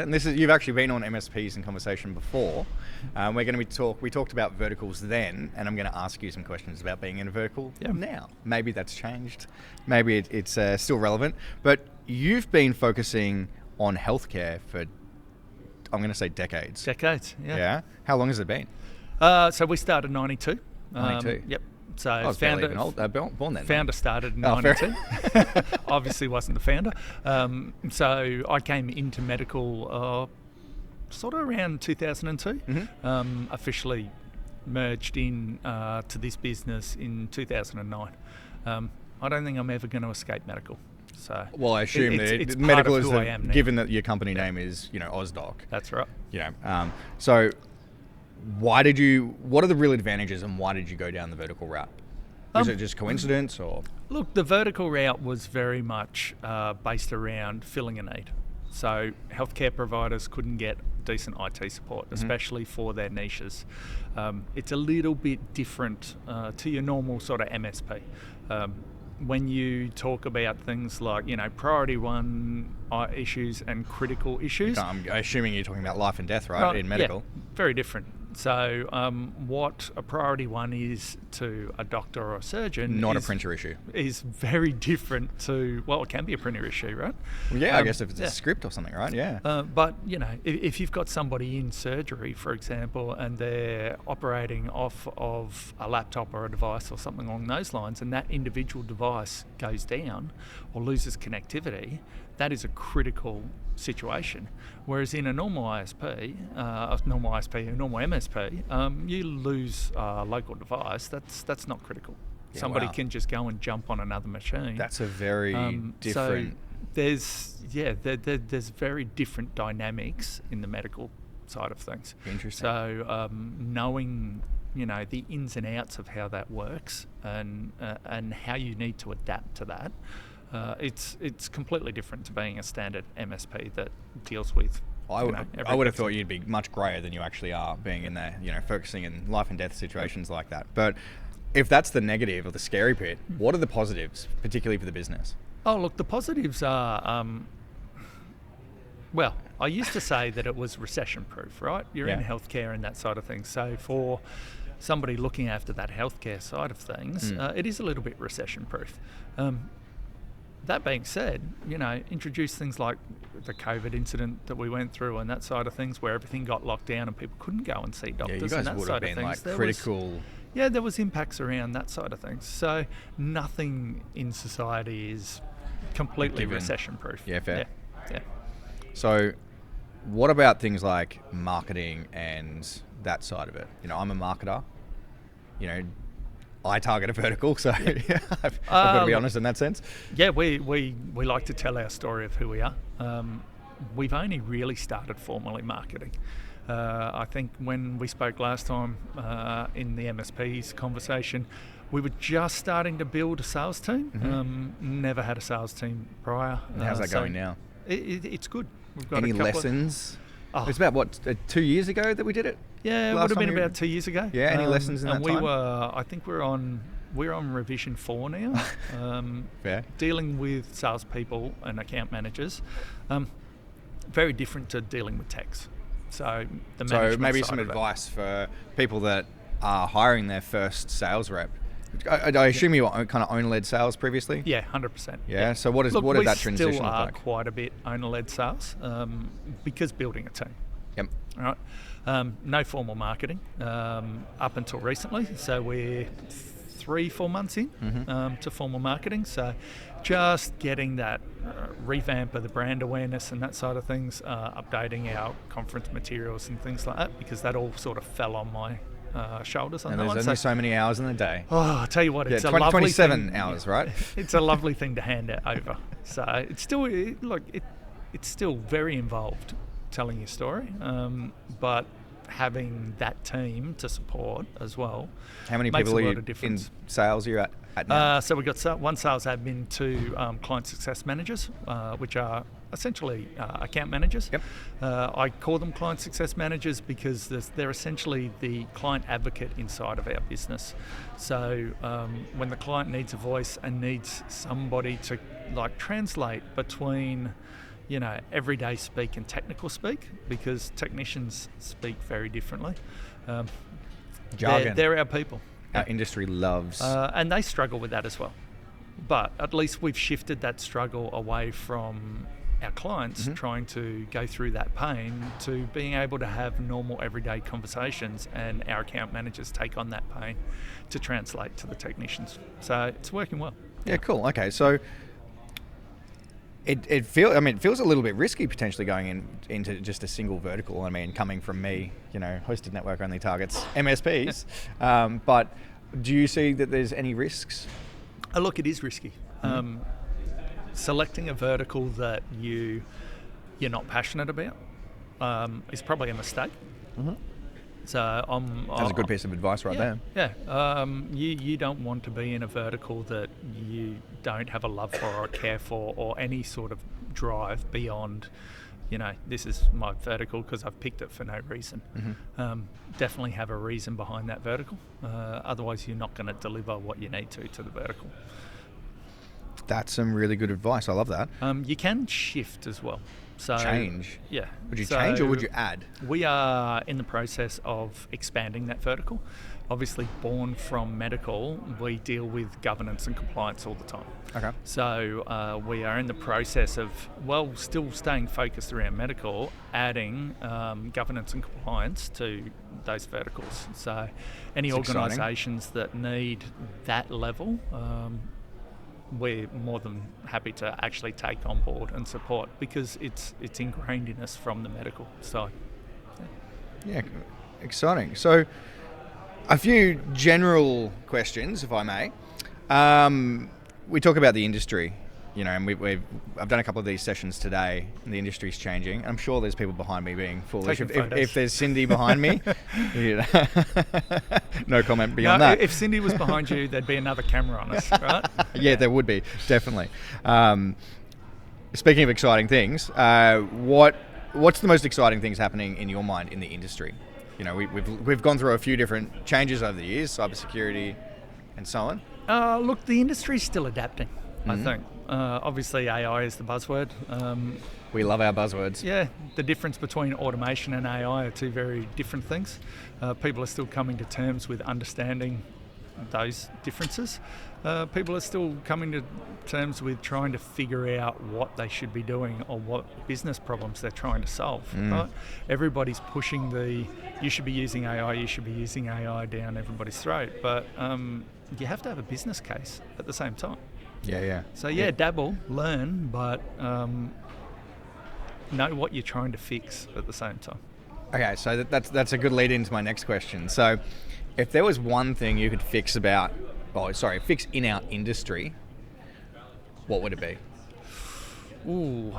And you've actually been on MSPs in conversation before. We're going to we talked about verticals then, and I'm going to ask you some questions about being in a vertical now. Maybe that's changed. Maybe it's still relevant. But you've been focusing on healthcare for, I'm going to say decades. Decades, yeah. Yeah? How long has it been? So we started in 92. 92? Yep. So I was barely even born then. Founder started in 92. Obviously wasn't the founder. So I came into medical sort of around 2002. Officially merged in to this business in 2009. I don't think I'm ever going to escape medical. So well, I assume it's medical part of is who I am now. Given that your company name is Ozdoc. That's right. Yeah. So what are the real advantages and why did you go down the vertical route? Was it just coincidence or? Look, the vertical route was very much based around filling a need. So healthcare providers couldn't get decent IT support, especially for their niches. It's a little bit different to your normal sort of MSP. When you talk about things like, priority one issues and critical issues. I'm assuming you're talking about life and death, right, in medical? Yeah, very different. So what a priority one is to a doctor or a surgeon Not a printer issue. Is very different to, well, it can be a printer issue, right? Well, yeah, I guess if it's a script or something, right? Yeah. But, if you've got somebody in surgery, for example, and they're operating off of a laptop or a device or something along those lines, and that individual device goes down or loses connectivity, that is a critical situation. Whereas in a normal ISP, a normal MSP, you lose a local device, that's not critical. Yeah, Somebody can just go and jump on another machine. That's a very different... So there's very different dynamics in the medical side of things. Interesting. So knowing the ins and outs of how that works and how you need to adapt to that, it's completely different to being a standard MSP that deals with. I would have thought you'd be much grayer than you actually are, being in there, focusing in life and death situations like that. But if that's the negative or the scary bit, what are the positives, particularly for the business? Oh, look, the positives are, well, I used to say that it was recession-proof, right? You're in healthcare and that side of things. So for somebody looking after that healthcare side of things, it is a little bit recession-proof. That being said, introduce things like the COVID incident that we went through and that side of things, where everything got locked down and people couldn't go and see doctors. Yeah, you guys and that would side have been of things. like critical. There was impacts around that side of things. So nothing in society is completely recession-proof. Yeah, fair. Yeah. So what about things like marketing and that side of it? I'm a marketer. I target a vertical, so I've got to be honest in that sense. Yeah, we like to tell our story of who we are. We've only really started formally marketing. I think when we spoke last time in the MSPs conversation, we were just starting to build a sales team. Never had a sales team prior. How's that going now? It's good. We've got any lessons? It was about 2 years ago that we did it. Yeah, it would have been about 2 years ago. Yeah, any lessons in that time? I think we're on revision 4 now. Fair. Dealing with salespeople and account managers, very different to dealing with techs. So maybe some advice for people that are hiring their first sales rep. I assume you kind of owner-led sales previously? Yeah, 100%. Yeah, so what did that transition look like? We still are quite a bit owner-led sales because building a team. Yep. All right. No formal marketing up until recently. So we're 3-4 months in to formal marketing. So just getting that revamp of the brand awareness and that side of things, updating our conference materials and things like that, because that all sort of fell on my shoulders. And there's only so many hours in the day. Oh, I tell you what, it's a lovely 27 thing. hours, right? It's a lovely thing to hand it over. So it's still it's still very involved telling your story, but having that team to support as well. How many people are you in sales you're at now? So we've got one sales admin, 2 client success managers, which are essentially account managers. Yep. I call them client success managers because they're essentially the client advocate inside of our business. So when the client needs a voice and needs somebody to translate between everyday speak and technical speak, because technicians speak very differently. Jargon. They're our people. Our industry loves. And they struggle with that as well. But at least we've shifted that struggle away from our clients trying to go through that pain to being able to have normal everyday conversations, and our account managers take on that pain to translate to the technicians. So it's working well. Yeah, cool. Okay, so it feels a little bit risky potentially going into just a single vertical. I mean, coming from me, hosted network only targets MSPs. But do you see that there's any risks? Look, it is risky. Selecting a vertical that you're not passionate about is probably a mistake. So that's a good piece of advice there. Yeah, you don't want to be in a vertical that you don't have a love for or care for, or any sort of drive beyond, this is my vertical because I've picked it for no reason. Definitely have a reason behind that vertical. Otherwise, you're not going to deliver what you need to the vertical. That's some really good advice. I love that. You can shift as well. So change? Yeah. Would you change or would you add? We are in the process of expanding that vertical. Obviously, born from medical, we deal with governance and compliance all the time. Okay. So we are in the process of, still staying focused around medical, adding governance and compliance to those verticals. So any organisations that need that level, we're more than happy to actually take on board and support, because it's ingrained in us from the medical side. Yeah, exciting. So a few general questions, if I may. We talk about the industry, and I've done a couple of these sessions today, and the industry's changing. I'm sure there's people behind me being foolish. If there's Cindy behind me, no comment beyond that. If Cindy was behind you, there'd be another camera on us, right? Yeah, there would be, definitely. Speaking of exciting things, what's the most exciting things happening in your mind in the industry? We've gone through a few different changes over the years, cybersecurity and so on. Look, the industry's still adapting, I think. Obviously, AI is the buzzword. We love our buzzwords. Yeah, the difference between automation and AI are two very different things. People are still coming to terms with understanding those differences. People are still coming to terms with trying to figure out what they should be doing or what business problems they're trying to solve. Right? Everybody's pushing you should be using AI down everybody's throat, but you have to have a business case at the same time. Yeah. So dabble, learn, but know what you're trying to fix at the same time. Okay, so that's a good lead into my next question. So if there was one thing you could fix in our industry, what would it be? Ooh.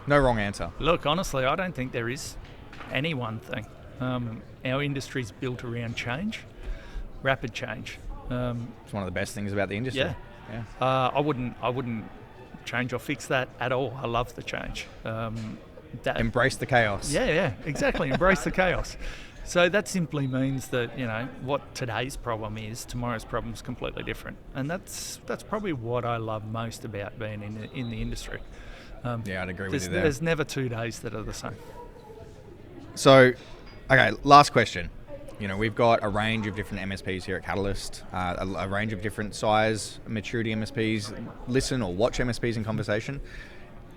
No wrong answer. Look, honestly, I don't think there is any one thing. Our industry's built around change, rapid change. It's one of the best things about the industry. Yeah. I wouldn't change or fix that at all. I love the change. Embrace the chaos. Yeah, exactly. Embrace the chaos. So that simply means that what today's problem is, tomorrow's problem is completely different, and that's probably what I love most about being in the industry. Yeah, I'd agree with you there. There's never 2 days that are the same. So, okay, last question. We've got a range of different MSPs here at Catalyst, a range of different size, maturity MSPs, listen or watch MSPs in conversation.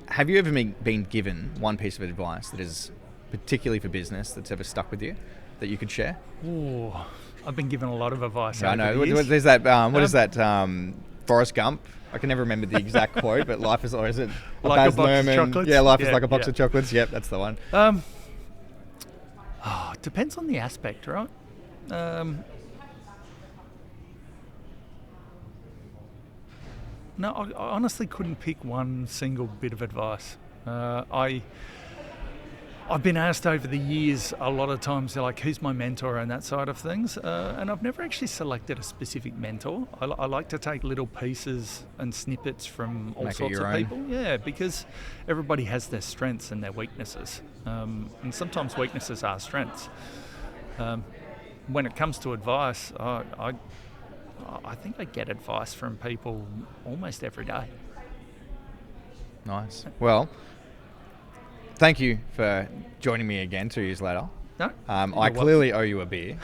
Have you ever been given one piece of advice that is particularly for business that's ever stuck with you that you could share? Ooh, I've been given a lot of advice. I know. There's that. What is that? Forrest Gump. I can never remember the exact quote, but life is, or is it like a box of chocolates? Yeah, life is like a box of chocolates. Yep, that's the one. It depends on the aspect, right? No, I honestly couldn't pick one single bit of advice. I've been asked over the years a lot of times, they're like, who's my mentor and that side of things, and I've never actually selected a specific mentor. I like to take little pieces and snippets from all sorts of people. Yeah, because everybody has their strengths and their weaknesses, and sometimes weaknesses are strengths. When it comes to advice, I think I get advice from people almost every day. Nice. Well, thank you for joining me again 2 years later. No, I clearly owe you a beer.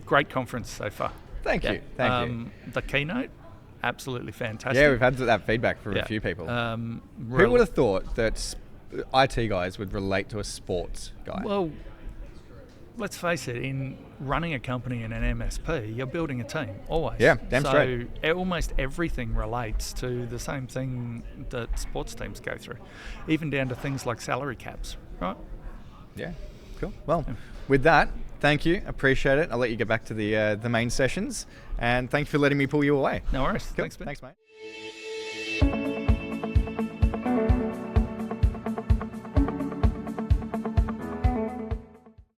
Great conference so far. Thank you. Thank you. The keynote, absolutely fantastic. Yeah, we've had that feedback from a few people. Who would have thought that IT guys would relate to a sports guy? Well, let's face it, in running a company in an MSP, you're building a team, always. Yeah, damn straight. So almost everything relates to the same thing that sports teams go through, even down to things like salary caps, right? Yeah, cool. Well, with that, thank you. Appreciate it. I'll let you get back to the main sessions. And thanks for letting me pull you away. No worries. Cool. Thanks, Ben. Thanks, mate.